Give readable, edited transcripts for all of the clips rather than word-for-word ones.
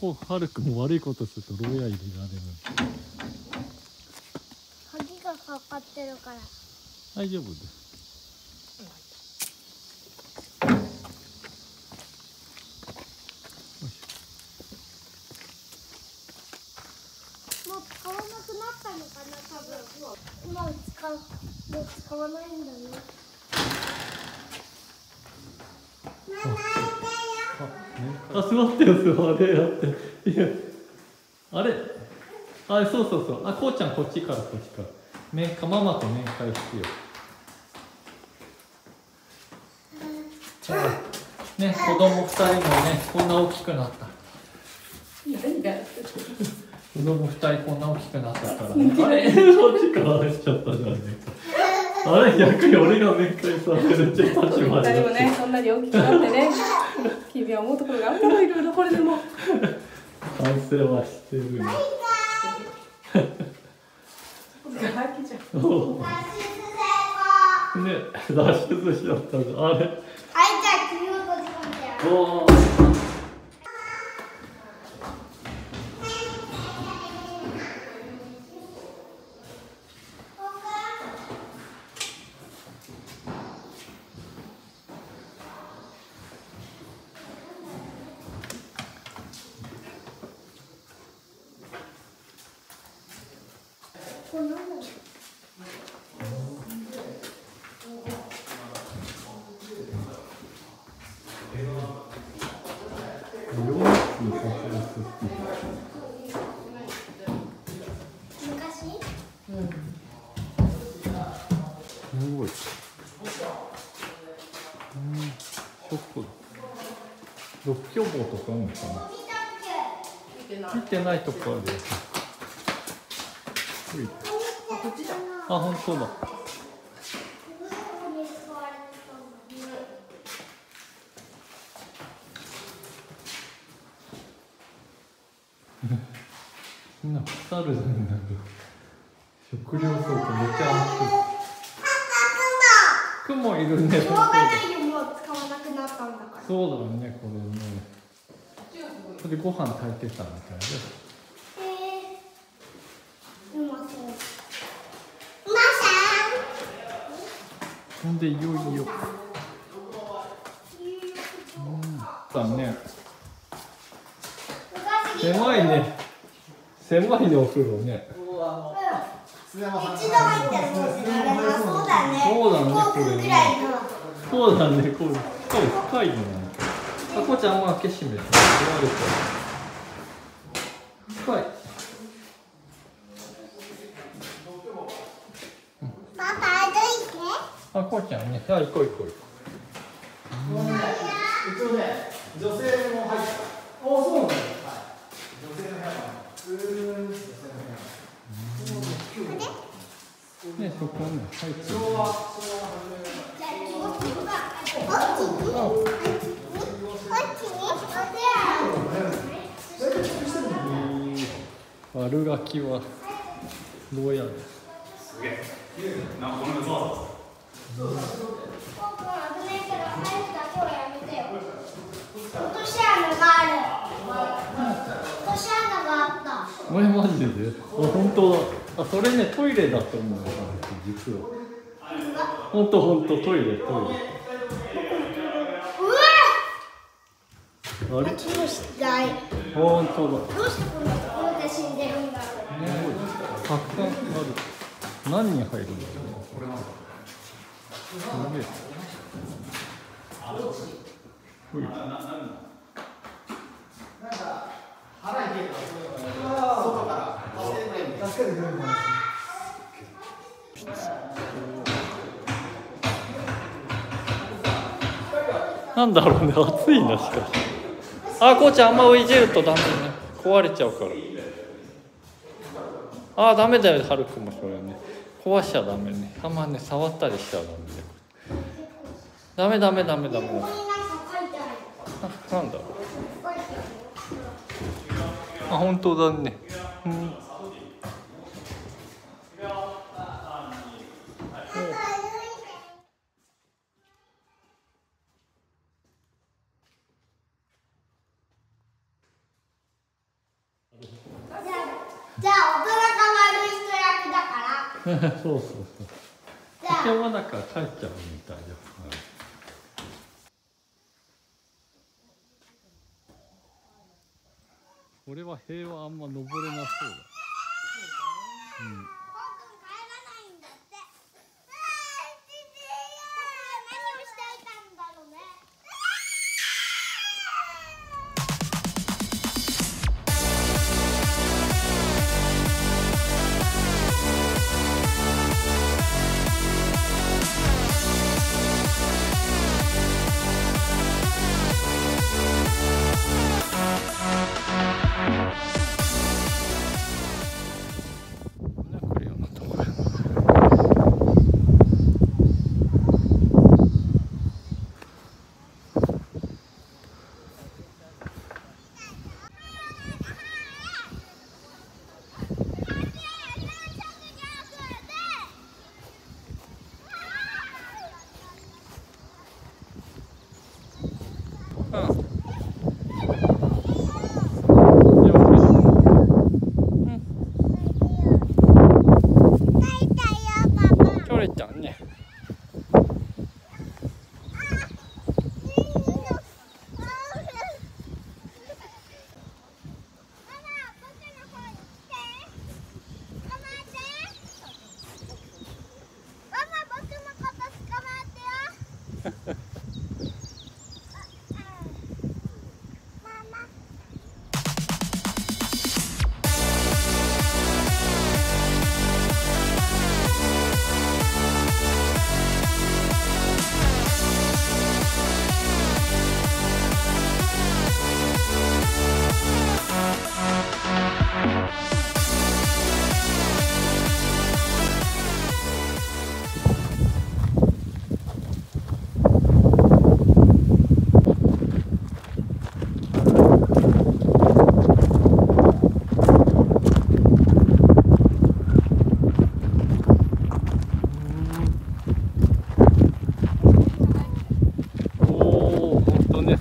ハルくんも悪いことすると牢屋入れられる。鍵がかかってるから大丈夫です。もう使わなくなったのかな、多分。もう使わないんだね。あ、座ってよ、座れやって。いや、あれ、あ、そうそうそう。あ、こうちゃんこっちからこっちから。ママと面会してよ。ね、子供2人もね、こんな大きくなった。子供2人こんな大きくなったからね。あれ、こっちから入っちゃったじゃんね。あれ、逆に俺が面会させるって立場で。2人もね、そんなに大きくなってね。君は思うところがあるだろう、いろいろこれでも。反省はしてるね。ね、脱出しちゃったじゃん。あれ。はい、じゃあ君も閉じ込めてやる。おー。これなんだろう。昔？うん。すごい。ショック。独居房とかあるのかな。見てないとこあるよ。あ、本当だ。みんな腐るじゃん。食料倉庫めっちゃ熱い。クモいるね。しょうがないよ、もう使わなくなったんだから。そうだね、これね。これでご飯炊いてたみたいで。うまそう。ほんでいよいよ。だね。狭いね。狭いね、お風呂ね。一度入ったらもう出られます。そうだね。そうだね、これね。そうだね、これ。深いね。あ、こうちゃん、あんま開け閉めて。深い。パパ、歩いて。あ、こうちゃんね。あ、行こう行こう。一応ね、女性も入った。あ、そうなんだ。はい。女性の部屋が。女性の部屋。ね、そこね、入ってる。悪ガキはどうやる。すげえ。なんかこのそう。危ないから入るだけはやめてよ。落とし穴がある。落とし穴があった。これマジで。あ、本当だ。あ、それね、トイレだと思うよ、実は。本当トイレ。うわ。あれ。本当だ。どうしてこんなところで死んでるんだろう。たくさんある。何人入るんだろう。これなんだ。すげえ。なんか腹冷えたら外から助けてくれるかな。なんだろうね、暑いな、しかし。あ、こうちゃん、あんま浮いじるとダメね。壊れちゃうから。あ、ダメだよ、はるくんもそれね。壊しちゃダメね。あんまね、触ったりしちゃダメで。ダメ。ここになんか書いてある。あ、なんだろう。あ、本当だね。うん。そうそうそう。じゃあ竹はだから帰っちゃうみたいよ。これは平和あんま登れなそうだ。うん。ポン君帰らないんだって。何をしていたんだろうね。これよなところ。チョレちゃんね。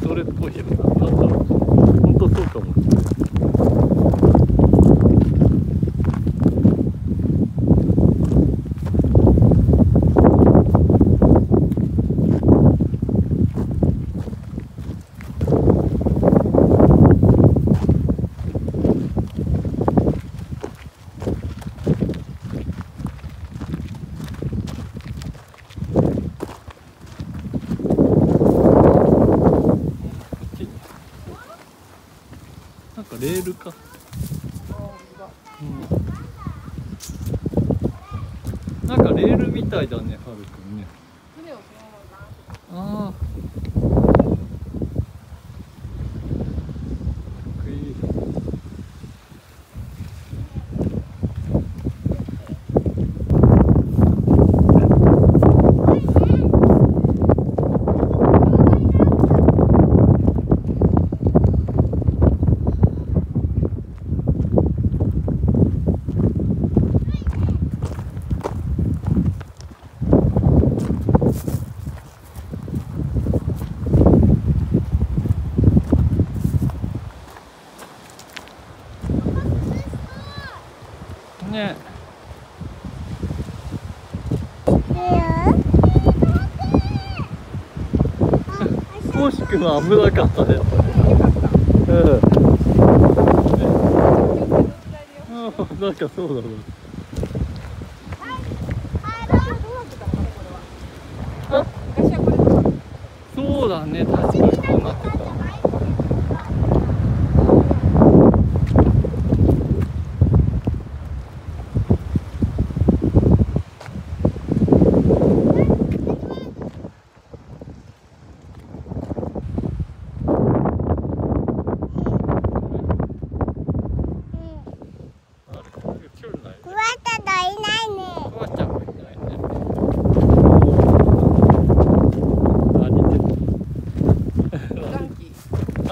それっぽいよな。本当そうかも。なんかレールか。うん、なんかレールみたいだね、はるくんね。船をそのままああ。かっこいい。ね。コウシ君は危なかったね、やっぱり。うん。なんかそうだね。そうだね、確かにそうなってた。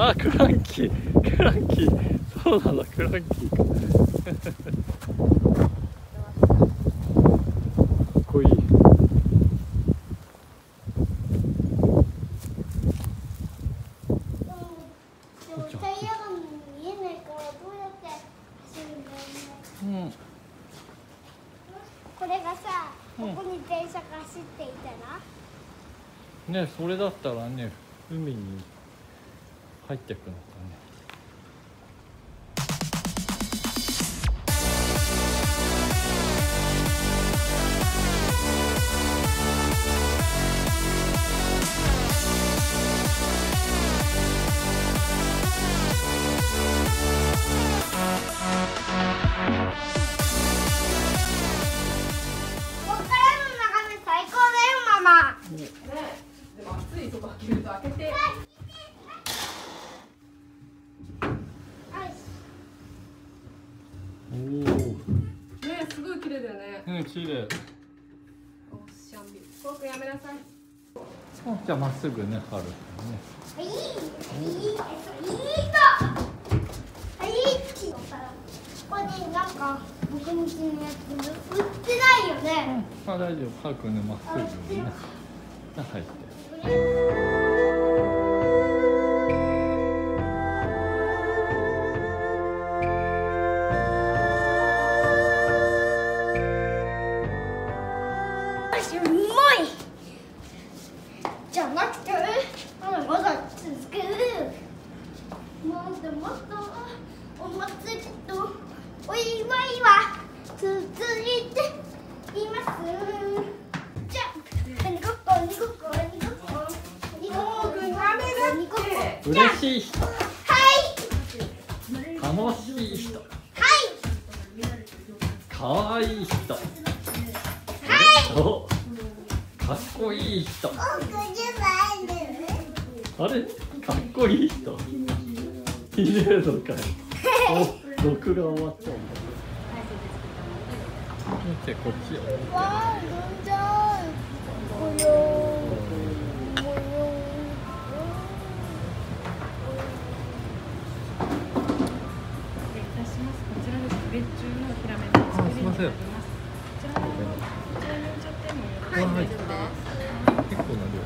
あ、クランキー、クランキー、そうなんだ、クランキーか。かっこいい。でもタイヤが見えないからどうやって走るんだろうね。うん。これが走っていたらね、それだったらね、海に入ってくのかね。こっからの眺め最高だよママ。ね、でも暑いとか開けると開けて。おお。ね、すごい綺麗だよね。ね、綺麗。おっしゃんび。こうくんやめなさい。じゃあまっすぐね、春ね。いいと。これなんか僕みたいなやつ売ってないよね。あ、大丈夫。春くんね、まっすぐね。入って。うまい。じゃなくて、まだ続く。もっともっとお祭りとお祝いは続いています。じゃあ、鬼ごっこ、鬼ごっこ、鬼ごっこ、鬼ごっこ、鬼ごっこ。嬉しい人。はい。楽しい人。はい。可愛い人。お、かっこいい人。あれ、かっこいい人。いねえのかい。お、録画終わった。見て、こっちよ。わあ、どんじゃん。模様。失礼いたします。こちらです。別注のヒラメの作りになります。こちらの注文しちゃってもよろしいですか。結構な量。こ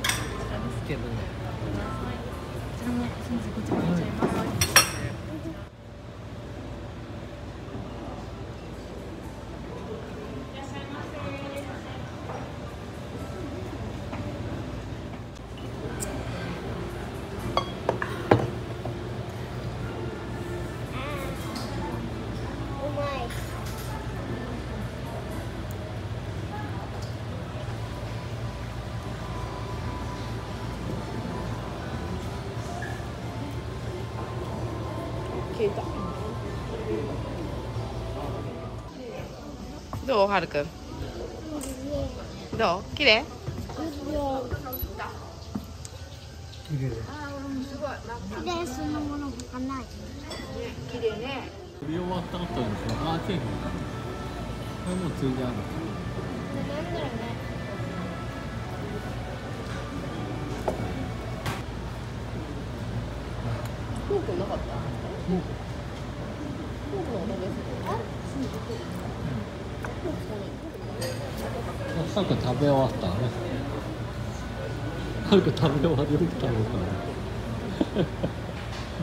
ちらですけどね。こちらもすみません、こちら入れちゃいます。うまい。消えた。どう、はるくん。どう、綺麗。で、そのもの他ない。綺麗ね。振り終わった後にさ、あ、ケーキ。これもうついである。なんだろうね。フォークなかった。フォークのお食べする。はるくん食べ終わったね。はるくん食べ終わりよく食べたね。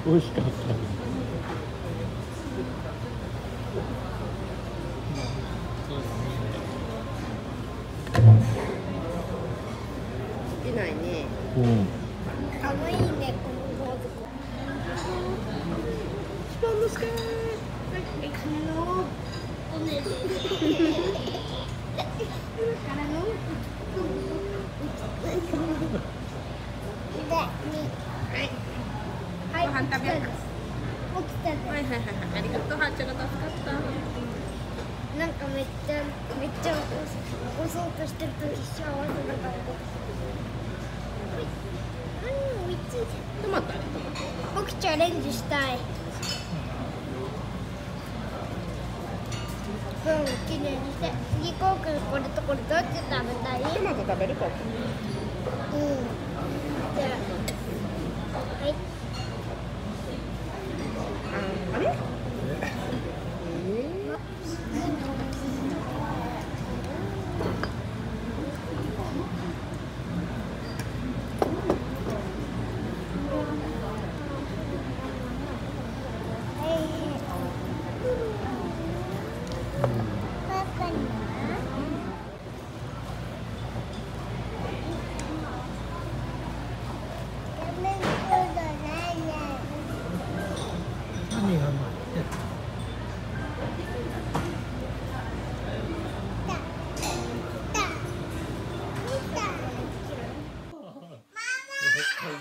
美味しかったね。出ないね。うん。可愛いね、このポーズ。スパンのスカー。おねで。からの。はい。ご飯食べようか。起きたね。はいはいはいはい。ありがとう、はっちゃんが助かった。なんかめっちゃ押そうとしてる時幸せだから。美味しい。トマトあれ、トマト。僕チャレンジしたい。きれいにして次こうくんこれとこれどっち食べたい？トマト食べるか。うん。じゃあはい。あれ？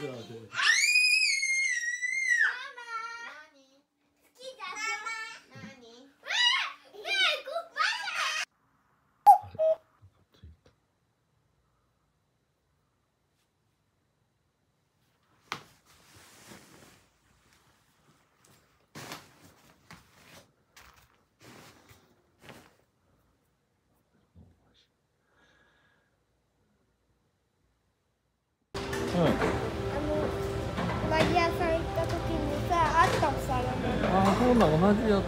で。ママ好きだよ。ねえ、うん。マギ屋さん行った時にさ、あったお皿の。ああ、そうだ、同じやつだね。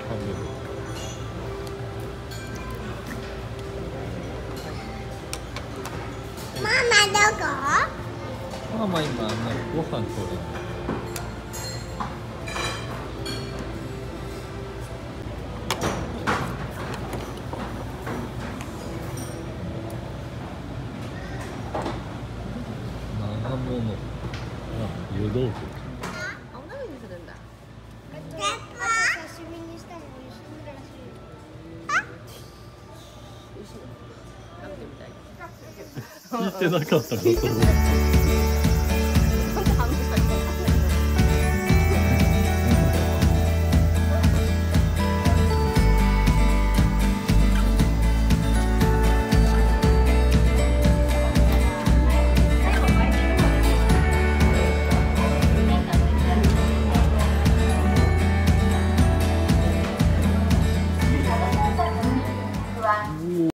食べる。ママどこ？ママ今ね、ご飯取る。長物。あ、湯豆腐。お鍋にするんだ。あと刺身にしたの美味しいらしい。美味しいの。食べてみたい。聞いてなかったこと。